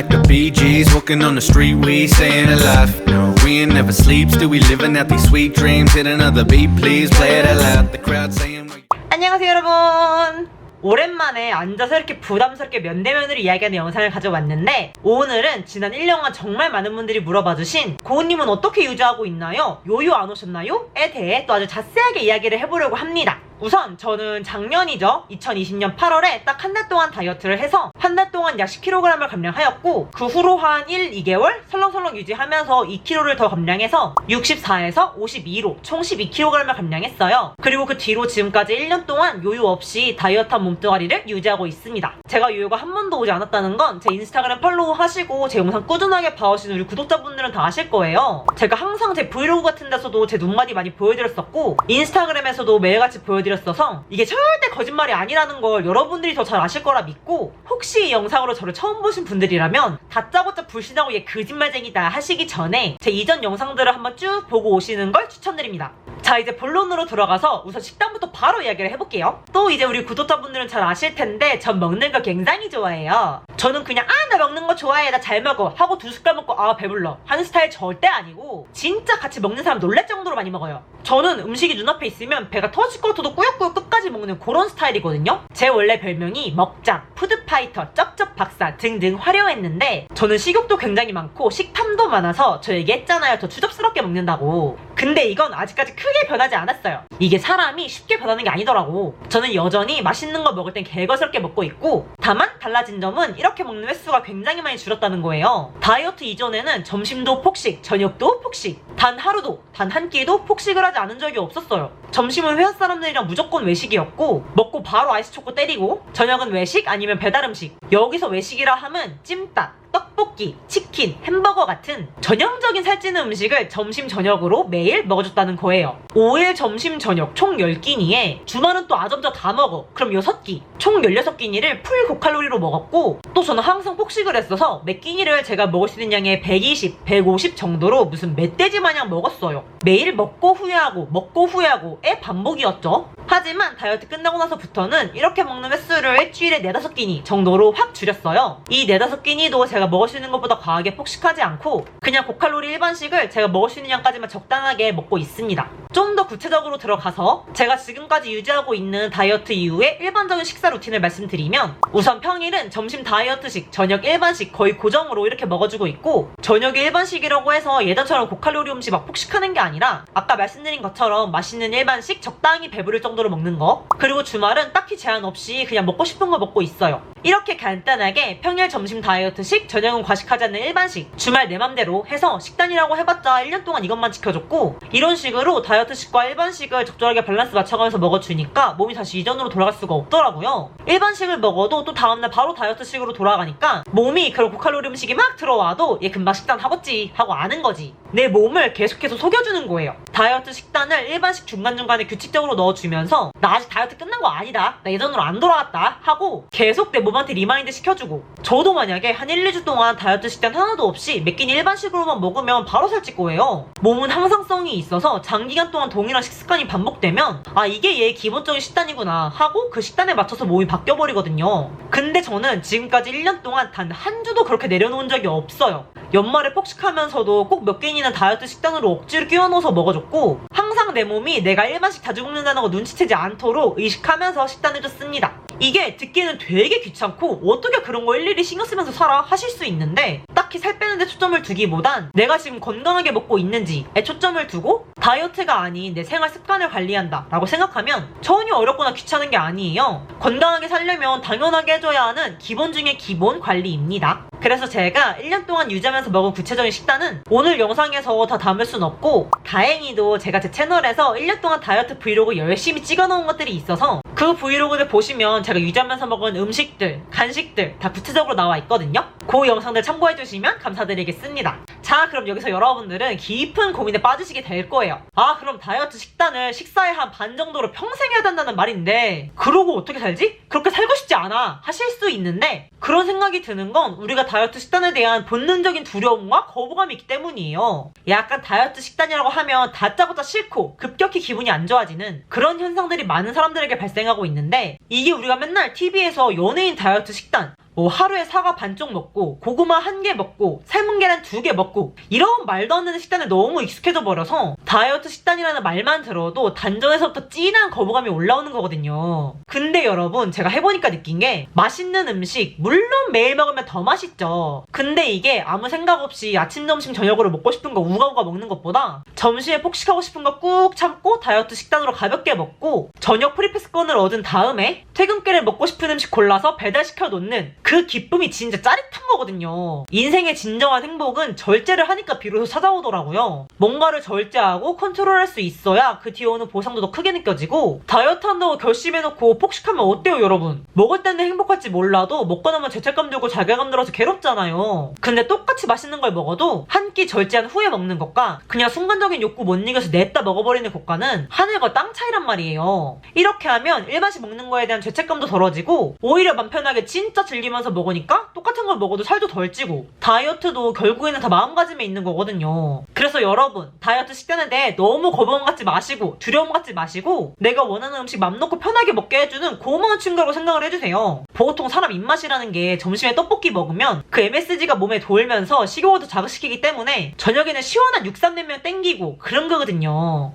like the Bee Gees, walking on the street, we staying alive. No, we ain't never sleeps, do we living out these sweet dreams? Hit another beat, please play it out loud. The crowd saying. 안녕하세요 여러분. 오랜만에 앉아서 이렇게 부담스럽게 면대면으로 이야기하는 영상을 가져왔는데, 오늘은 지난 1년간 정말 많은 분들이 물어봐주신 고은님은 어떻게 유지하고 있나요? 요요 안 오셨나요? 에 대해 또 아주 자세하게 이야기를 해보려고 합니다. 우선 저는 작년이죠, 2020년 8월에 딱 한 달 동안 다이어트를 해서 한 달 동안 약 10kg을 감량하였고, 그 후로 한 1, 2개월 설렁설렁 유지하면서 2kg를 더 감량해서 64에서 52로 총 12kg을 감량했어요. 그리고 그 뒤로 지금까지 1년 동안 요요 없이 다이어트한 몸뚱아리를 유지하고 있습니다. 제가 요요가 한 번도 오지 않았다는 건 제 인스타그램 팔로우 하시고 제 영상 꾸준하게 봐오시는 우리 구독자분들은 다 아실 거예요. 제가 항상 제 브이로그 같은 데서도 제 눈마디 많이 보여드렸었고, 인스타그램에서도 매일같이 보여드렸어서 이게 절대 거짓말이 아니라는 걸 여러분들이 더 잘 아실 거라 믿고, 혹시 이 영상으로 저를 처음 보신 분들이라면 다짜고짜 불신하고 얘 거짓말쟁이다 하시기 전에 제 이전 영상들을 한번 쭉 보고 오시는 걸 추천드립니다. 자, 이제 본론으로 들어가서 우선 식단부터 바로 이야기를 해볼게요. 또 이제 우리 구독자분들은 잘 아실 텐데 전 먹는 거 굉장히 좋아해요. 저는 그냥 나 먹는 거 좋아해, 나 잘 먹어 하고 2숟갈 먹고 배불러 하는 스타일 절대 아니고, 진짜 같이 먹는 사람 놀랄 정도로 많이 먹어요. 저는 음식이 눈앞에 있으면 배가 터질 것 같아도 꾸역꾸역 끝까지 먹는 그런 스타일이거든요. 제 원래 별명이 먹장, 푸드파이터, 쩝쩝 박사 등등 화려했는데, 저는 식욕도 굉장히 많고 식탐도 많아서 저 얘기했잖아요, 더 추접스럽게 먹는다고. 근데 이건 아직까지 크게 변하지 않았어요. 이게 사람이 쉽게 변하는 게 아니더라고. 저는 여전히 맛있는 거 먹을 땐 개거스럽게 먹고 있고, 다만 달라진 점은 이렇게 먹는 횟수가 굉장히 많이 줄었다는 거예요. 다이어트 이전에는 점심도 폭식, 저녁도 폭식, 단 하루도, 단 한 끼도 폭식을 하지 않은 적이 없었어요. 점심은 회사 사람들이랑 무조건 외식이었고, 먹고 바로 아이스초코 때리고, 저녁은 외식 아니면 배달음식. 여기서 외식이라 함은 찜닭, 떡볶이, 치킨, 햄버거 같은 전형적인 살찌는 음식을 점심 저녁으로 매일 먹어줬다는 거예요. 5일 점심 저녁 총 10끼니에 주말은 또 아점저 다 먹어. 그럼 6끼, 총 16끼니를 풀 고칼로리로 먹었고, 또 저는 항상 폭식을 했어서 매 끼니를 제가 먹을 수 있는 양의 120, 150 정도로 무슨 멧돼지 마냥 먹었어요. 매일 먹고 후회하고의 반복이었죠. 하지만 다이어트 끝나고 나서부터는 이렇게 먹는 횟수를 일주일에 4-5끼니 정도로 확 줄였어요. 이 4-5끼니도 제가 먹을 수 있는 것보다 과하게 폭식하지 않고 그냥 고칼로리 일반식을 제가 먹을 수 있는 양까지만 적당하게 먹고 있습니다. 좀 더 구체적으로 들어가서 제가 지금까지 유지하고 있는 다이어트 이후의 일반적인 식사 루틴을 말씀드리면, 우선 평일은 점심 다이어트식, 저녁 일반식 거의 고정으로 이렇게 먹어주고 있고, 저녁이 일반식이라고 해서 예전처럼 고칼로리 음식 막 폭식하는 게 아니라 아까 말씀드린 것처럼 맛있는 일반식 적당히 배부를 정도로 먹는 거, 그리고 주말은 딱히 제한 없이 그냥 먹고 싶은 거 먹고 있어요. 이렇게 간단하게 평일 점심 다이어트식, 저녁은 과식하지 않는 일반식, 주말 내 맘대로 해서 식단이라고 해봤자 1년 동안 이것만 지켜줬고, 이런 식으로 다이어트식과 일반식을 적절하게 밸런스 맞춰가면서 먹어주니까 몸이 다시 이전으로 돌아갈 수가 없더라고요. 일반식을 먹어도 또 다음날 바로 다이어트식으로 돌아가니까 몸이 그런 고칼로리 음식이 막 들어와도 얘 금방 식단 하겠지 하고 아는 거지. 내 몸을 계속해서 속여주는 거예요. 다이어트 식단을 일반식 중간중간에 규칙적으로 넣어주면서 나 아직 다이어트 끝난 거 아니다, 나 예전으로 안 돌아왔다 하고 계속 내 몸한테 리마인드 시켜주고, 저도 만약에 한 1, 2주 동안 다이어트 식단 하나도 없이 몇 끼니 일반식으로만 먹으면 바로 살찔 거예요. 몸은 항상성이 있어서 장기간 동안 동일한 식습관이 반복되면 이게 얘의 기본적인 식단이구나 하고 그 식단에 맞춰서 몸이 바뀌어버리거든요. 근데 저는 지금까지 1년 동안 단 한 주도 그렇게 내려놓은 적이 없어요. 연말에 폭식하면서도 꼭 몇 끼니는 다이어트 식단으로 억지로 끼워 넣어서 먹어줬고, 항상 내 몸이 내가 일반식 자주 먹는다는 거 눈치채지 않도록 의식하면서 식단해줬습니다. 이게 듣기는 되게 귀찮고 어떻게 그런 거 일일이 신경 쓰면서 살아 하실 수 있는데, 딱히 살 빼는데 초점을 두기보단 내가 지금 건강하게 먹고 있는지에 초점을 두고 다이어트가 아닌 내 생활 습관을 관리한다 라고 생각하면 전혀 어렵거나 귀찮은 게 아니에요. 건강하게 살려면 당연하게 해줘야 하는 기본 중에 기본 관리입니다. 그래서 제가 1년 동안 유지하면서 먹은 구체적인 식단은 오늘 영상에서 다 담을 순 없고, 다행히도 제가 제 채널에서 1년 동안 다이어트 브이로그 열심히 찍어놓은 것들이 있어서 그 브이로그를 보시면 제가 유지하면서 먹은 음식들, 간식들 다 구체적으로 나와 있거든요. 그 영상들 참고해주시면 감사드리겠습니다. 자, 그럼 여기서 여러분들은 깊은 고민에 빠지시게 될 거예요. 그럼 다이어트 식단을 식사의 한 반 정도로 평생 해야 된다는 말인데, 그러고 어떻게 살지? 그렇게 살고 싶지 않아 하실 수 있는데, 그런 생각이 드는 건 우리가 다이어트 식단에 대한 본능적인 두려움과 거부감이 있기 때문이에요. 약간 다이어트 식단이라고 하면 다짜고짜 싫고 급격히 기분이 안 좋아지는 그런 현상들이 많은 사람들에게 발생하고 있는데, 이게 우리가 맨날 TV에서 연예인 다이어트 식단, 뭐 하루에 사과 반쪽 먹고 고구마 1개 먹고 삶은 계란 2개 먹고 이런 말도 안 되는 식단에 너무 익숙해져 버려서 다이어트 식단이라는 말만 들어도 단전에서부터 찐한 거부감이 올라오는 거거든요. 근데 여러분 제가 해보니까 느낀 게 맛있는 음식 물론 매일 먹으면 더 맛있죠. 근데 이게 아무 생각 없이 아침 점심 저녁으로 먹고 싶은 거 우가우가 먹는 것보다 점심에 폭식하고 싶은 거 꾹 참고 다이어트 식단으로 가볍게 먹고 저녁 프리패스권을 얻은 다음에 퇴근길에 먹고 싶은 음식 골라서 배달시켜 놓는 그 기쁨이 진짜 짜릿한 거거든요. 인생의 진정한 행복은 절제를 하니까 비로소 찾아오더라고요. 뭔가를 절제하고 컨트롤할 수 있어야 그 뒤에 오는 보상도 더 크게 느껴지고 다이어트 한다고 결심해놓고 폭식하면 어때요 여러분? 먹을 때는 행복할지 몰라도 먹고 나면 죄책감 들고 자괴감 들어서 괴롭잖아요. 근데 똑같이 맛있는 걸 먹어도 한 끼 절제한 후에 먹는 것과 그냥 순간적인 욕구 못 이겨서 냈다 먹어버리는 것과는 하늘과 땅 차이란 말이에요. 이렇게 하면 일반식 먹는 거에 대한 죄책감도 덜어지고 오히려 맘 편하게 진짜 즐기면서 먹으니까 똑같은 걸 먹어도 살도 덜 찌고 다이어트도 결국에는 다 마음가짐에 있는 거거든요. 그래서 여러분 다이어트 식단에 대해 너무 거부감 갖지 마시고 두려움 갖지 마시고 내가 원하는 음식 맘 놓고 편하게 먹게 해주는 고마운 친구라고 생각을 해주세요. 보통 사람 입맛이라는 게 점심에 떡볶이 먹으면 그 MSG가 몸에 돌면서 식욕을 더 자극시키기 때문에 저녁에는 시원한 육삼냉면 땡기고 그런 거거든요.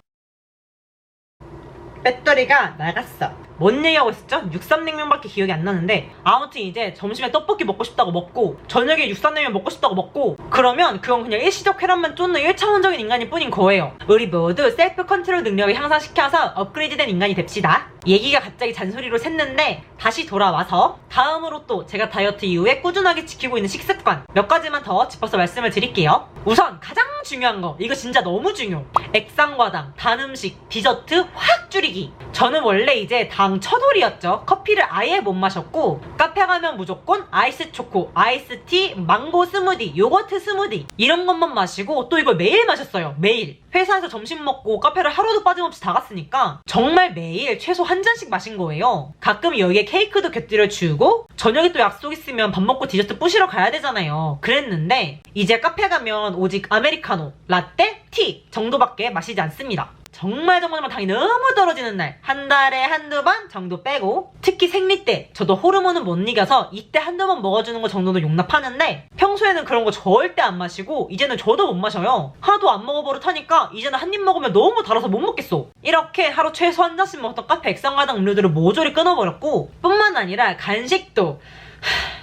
배터리가 나갔어. 뭔 얘기하고 있었죠? 육삼냉면밖에 기억이 안 나는데 아무튼 이제 점심에 떡볶이 먹고 싶다고 먹고 저녁에 육삼냉면 먹고 싶다고 먹고 그러면 그건 그냥 일시적 쾌락만 쫓는 1차원적인 인간일 뿐인 거예요. 우리 모두 셀프 컨트롤 능력을 향상시켜서 업그레이드된 인간이 됩시다. 얘기가 갑자기 잔소리로 샜는데 다시 돌아와서 다음으로 또 제가 다이어트 이후에 꾸준하게 지키고 있는 식습관 몇 가지만 더 짚어서 말씀을 드릴게요. 우선 가장 중요한 거 이거 진짜 너무 중요. 액상과당, 단음식, 디저트 확 줄이기. 저는 원래 이제 당 처돌이었죠. 커피를 아예 못 마셨고 카페 가면 무조건 아이스 초코, 아이스티, 망고 스무디, 요거트 스무디 이런 것만 마시고 또 이걸 매일 마셨어요. 매일. 회사에서 점심 먹고 카페를 하루도 빠짐없이 다 갔으니까 정말 매일 최소 한 잔씩 마신 거예요. 가끔 여기에 케이크도 곁들여 주고 저녁에 또 약속 있으면 밥 먹고 디저트 부시러 가야 되잖아요. 그랬는데 이제 카페 가면 오직 아메리카노, 라떼, 티 정도밖에 마시지 않습니다. 정말 당이 너무 떨어지는 날 한 달에 한두 번 정도 빼고 특히 생리 때 저도 호르몬은 못 이겨서 이때 한두 번 먹어주는 거 정도는 용납하는데 평소에는 그런 거 절대 안 마시고 이제는 저도 못 마셔요. 하도 안 먹어버릇하니까 이제는 한 입 먹으면 너무 달아서 못 먹겠어. 이렇게 하루 최소 한 잔씩 먹던 카페 액상과당 음료들을 모조리 끊어버렸고 뿐만 아니라 간식도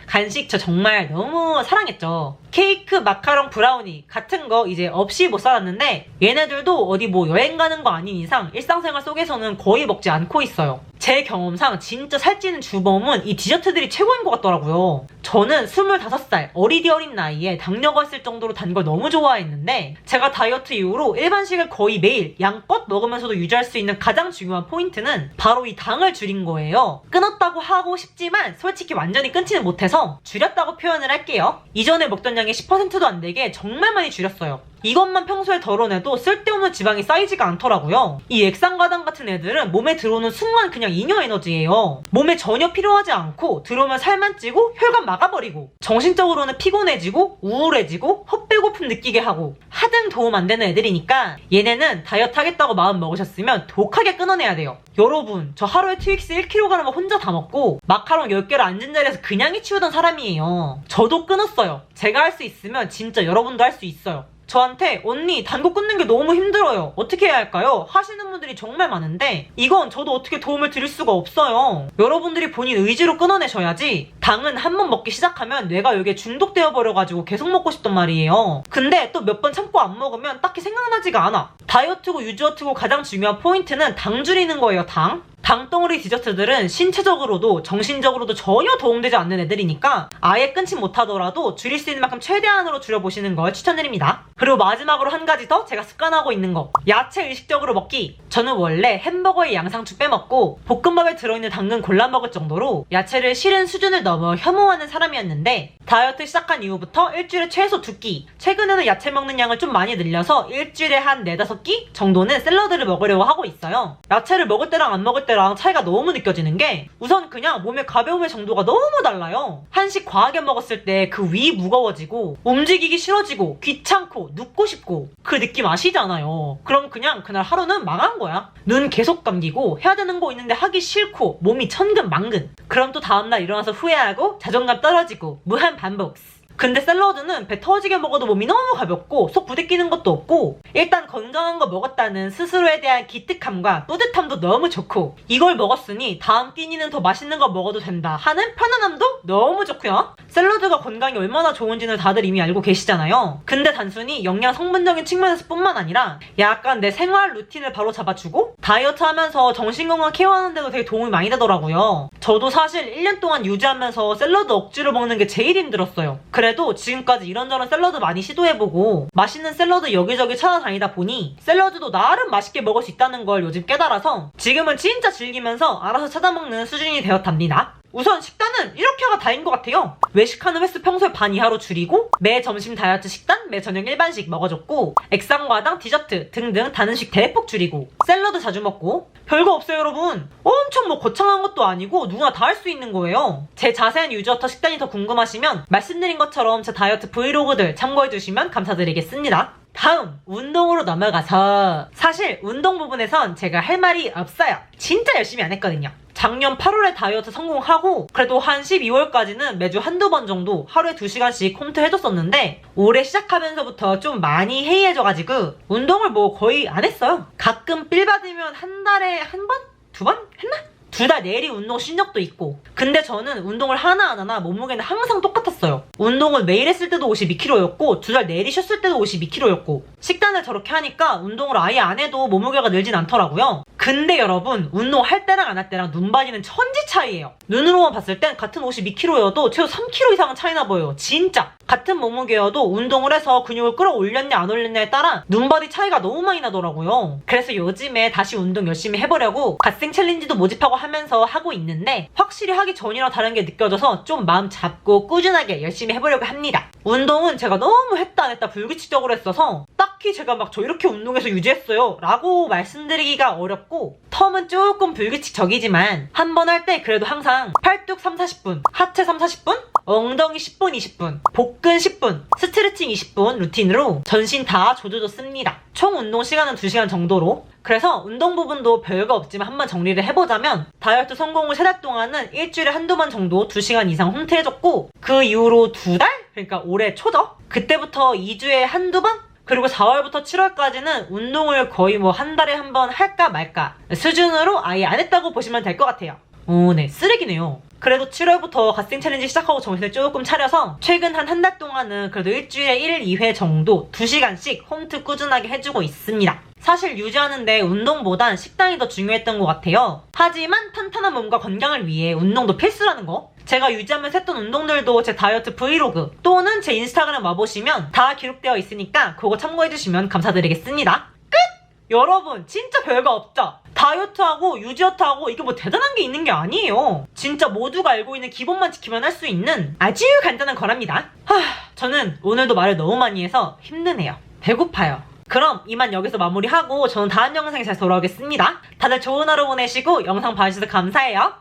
간식 저 정말 너무 사랑했죠. 케이크, 마카롱, 브라우니 같은 거 이제 없이 못 살았는데 얘네들도 어디 뭐 여행 가는 거 아닌 이상 일상생활 속에서는 거의 먹지 않고 있어요. 제 경험상 진짜 살찌는 주범은 이 디저트들이 최고인 것 같더라고요. 저는 25살 어리디 어린 나이에 당뇨가 있을 정도로 단 걸 너무 좋아했는데 제가 다이어트 이후로 일반식을 거의 매일 양껏 먹으면서도 유지할 수 있는 가장 중요한 포인트는 바로 이 당을 줄인 거예요. 끊었다고 하고 싶지만 솔직히 완전히 끊지는 못해서 줄였다고 표현을 할게요. 이전에 먹던 양의 10%도 안 되게 정말 많이 줄였어요. 이것만 평소에 덜어내도 쓸데없는 지방이 쌓이지가 않더라고요. 이 액상과당 같은 애들은 몸에 들어오는 순간 그냥 잉여 에너지예요. 몸에 전혀 필요하지 않고 들어오면 살만 찌고 혈관 막아버리고 정신적으로는 피곤해지고 우울해지고 헛배고픔 느끼게 하고 하등 도움 안 되는 애들이니까 얘네는 다이어트 하겠다고 마음 먹으셨으면 독하게 끊어내야 돼요. 여러분 저 하루에 트윅스 1kg을 혼자 다 먹고 마카롱 10개를 앉은 자리에서 그냥이 치우던 사람이에요. 저도 끊었어요. 제가 할 수 있으면 진짜 여러분도 할 수 있어요. 저한테 언니 단 거 끊는 게 너무 힘들어요. 어떻게 해야 할까요? 하시는 분들이 정말 많은데 이건 저도 어떻게 도움을 드릴 수가 없어요. 여러분들이 본인 의지로 끊어내셔야지. 당은 한 번 먹기 시작하면 뇌가 여기에 중독되어 버려가지고 계속 먹고 싶단 말이에요. 근데 또 몇 번 참고 안 먹으면 딱히 생각나지가 않아. 다이어트고 유지어트고 가장 중요한 포인트는 당 줄이는 거예요. 당덩어리 디저트들은 신체적으로도 정신적으로도 전혀 도움되지 않는 애들이니까 아예 끊지 못하더라도 줄일 수 있는 만큼 최대한으로 줄여보시는 걸 추천드립니다. 그리고 마지막으로 한 가지 더 제가 습관하고 있는 거 야채 의식적으로 먹기. 저는 원래 햄버거에 양상추 빼먹고 볶음밥에 들어있는 당근 골라 먹을 정도로 야채를 싫은 수준을 넘어 혐오하는 사람이었는데 다이어트 시작한 이후부터 일주일에 최소 2끼 최근에는 야채 먹는 양을 좀 많이 늘려서 일주일에 한 4-5끼 정도는 샐러드를 먹으려고 하고 있어요. 야채를 먹을 때랑 안 먹을 때 때랑 차이가 너무 느껴지는 게 우선 그냥 몸의 가벼움의 정도가 너무 달라요. 한식 과하게 먹었을 때 그 위 무거워지고 움직이기 싫어지고 귀찮고 눕고 싶고 그 느낌 아시잖아요. 그럼 그냥 그날 하루는 망한 거야. 눈 계속 감기고 해야 되는 거 있는데 하기 싫고 몸이 천근만근. 그럼 또 다음날 일어나서 후회하고 자존감 떨어지고 무한 반복. 근데 샐러드는 배 터지게 먹어도 몸이 너무 가볍고 속 부대끼는 것도 없고 일단 건강한 거 먹었다는 스스로에 대한 기특함과 뿌듯함도 너무 좋고 이걸 먹었으니 다음 끼니는 더 맛있는 거 먹어도 된다 하는 편안함도 너무 좋고요. 샐러드가 건강에 얼마나 좋은지는 다들 이미 알고 계시잖아요. 근데 단순히 영양 성분적인 측면에서 뿐만 아니라 약간 내 생활 루틴을 바로 잡아주고 다이어트 하면서 정신건강 케어하는데도 되게 도움이 많이 되더라고요. 저도 사실 1년 동안 유지하면서 샐러드 억지로 먹는 게 제일 힘들었어요. 그래도 지금까지 이런저런 샐러드 많이 시도해보고 맛있는 샐러드 여기저기 찾아다니다 보니 샐러드도 나름 맛있게 먹을 수 있다는 걸 요즘 깨달아서 지금은 진짜 즐기면서 알아서 찾아먹는 수준이 되었답니다. 우선 식단은 이렇게가 다인 것 같아요. 외식하는 횟수 평소에 반 이하로 줄이고 매 점심 다이어트 식단, 매 저녁 일반식 먹어줬고 액상과당, 디저트 등등 단음식 대폭 줄이고 샐러드 자주 먹고 별거 없어요 여러분. 엄청 뭐 거창한 것도 아니고 누구나 다 할 수 있는 거예요. 제 자세한 유지어터 식단이 더 궁금하시면 말씀드린 것처럼 제 다이어트 브이로그들 참고해주시면 감사드리겠습니다. 다음 운동으로 넘어가서 사실 운동 부분에선 제가 할 말이 없어요. 진짜 열심히 안 했거든요. 작년 8월에 다이어트 성공하고 그래도 한 12월까지는 매주 한두 번 정도 하루에 2시간씩 홈트 해줬었는데 올해 시작하면서부터 좀 많이 해이해져가지고 운동을 뭐 거의 안 했어요. 가끔 필 받으면 한 달에 한 번? 두 번? 했나? 2달 내리 운동 쉰 적도 있고. 근데 저는 운동을 하나하나 몸무게는 항상 똑같았어요. 운동을 매일 했을 때도 52kg였고 2달 내리 쉬었을 때도 52kg였고 식단을 저렇게 하니까 운동을 아예 안 해도 몸무게가 늘진 않더라고요. 근데 여러분 운동할 때랑 안 할 때랑 눈바디는 천지 차이예요. 눈으로만 봤을 땐 같은 52kg여도 최소 3kg 이상은 차이나 보여요. 진짜. 같은 몸무게여도 운동을 해서 근육을 끌어올렸냐 안 올렸냐에 따라 눈바디 차이가 너무 많이 나더라고요. 그래서 요즘에 다시 운동 열심히 해보려고 갓생 챌린지도 모집하고 하면서 하고 있는데 확실히 하기 전이랑 다른 게 느껴져서 좀 마음 잡고 꾸준하게 열심히 해보려고 합니다. 운동은 제가 너무 했다 안 했다 불규칙적으로 했어서 딱히 제가 막 저 이렇게 운동해서 유지했어요 라고 말씀드리기가 어렵고 텀은 조금 불규칙적이지만 한 번 할 때 그래도 항상 팔뚝 3-40분, 하체 3-40분, 엉덩이 10분, 20분, 복근 10분, 스트레칭 20분 루틴으로 전신 다 조져줬습니다. 총 운동 시간은 2시간 정도로. 그래서 운동 부분도 별거 없지만 한번 정리를 해보자면 다이어트 성공 후 3달 동안은 일주일에 한두 번 정도 2시간 이상 홈트 해줬고 그 이후로 2달? 그러니까 올해 초죠? 그때부터 2주에 한두 번? 그리고 4월부터 7월까지는 운동을 거의 뭐 한 달에 한 번 할까 말까 수준으로 아예 안 했다고 보시면 될 것 같아요. 네, 쓰레기네요. 그래도 7월부터 갓생 챌린지 시작하고 정신을 조금 차려서 최근 한 달 동안은 그래도 일주일에 1, 2회 정도 2시간씩 홈트 꾸준하게 해주고 있습니다. 사실 유지하는데 운동보단 식단이 더 중요했던 것 같아요. 하지만 탄탄한 몸과 건강을 위해 운동도 필수라는 거. 제가 유지하면서 했던 운동들도 제 다이어트 브이로그 또는 제 인스타그램 와보시면 다 기록되어 있으니까 그거 참고해주시면 감사드리겠습니다. 끝! 여러분 진짜 별거 없죠? 다이어트하고 유지어트하고 이게 뭐 대단한 게 있는 게 아니에요. 진짜 모두가 알고 있는 기본만 지키면 할 수 있는 아주 간단한 거랍니다. 저는 오늘도 말을 너무 많이 해서 힘드네요. 배고파요. 그럼 이만 여기서 마무리하고 저는 다음 영상에 잘 돌아오겠습니다. 다들 좋은 하루 보내시고 영상 봐주셔서 감사해요.